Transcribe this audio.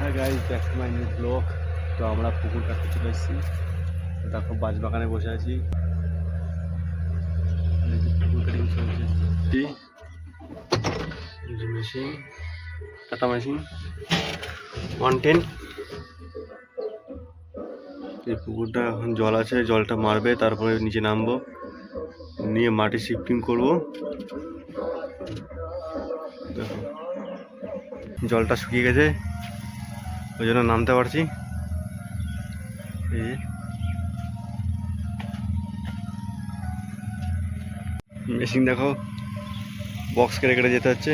হ্যাঁ guys, back to my new blog. তো আমরা পুকুর কাটতে চলে এসেছি। দেখো বাঁশবাগানে বসে আছি, পুকুর কাটিং চলছে। মেশিন, কাটা মেশিন 110। এই পুকুরটা এখন জল আছে, জলটা মারবে, তারপরে নিচে নামবো, নিয়ে মাটি শিফটিং করবো। দেখো জলটা শুকিয়ে গেছে, ওই জন্য নামতে পারছি। এই মেশিন দেখো, বক্স কেটে কেটে যেতে হচ্ছে।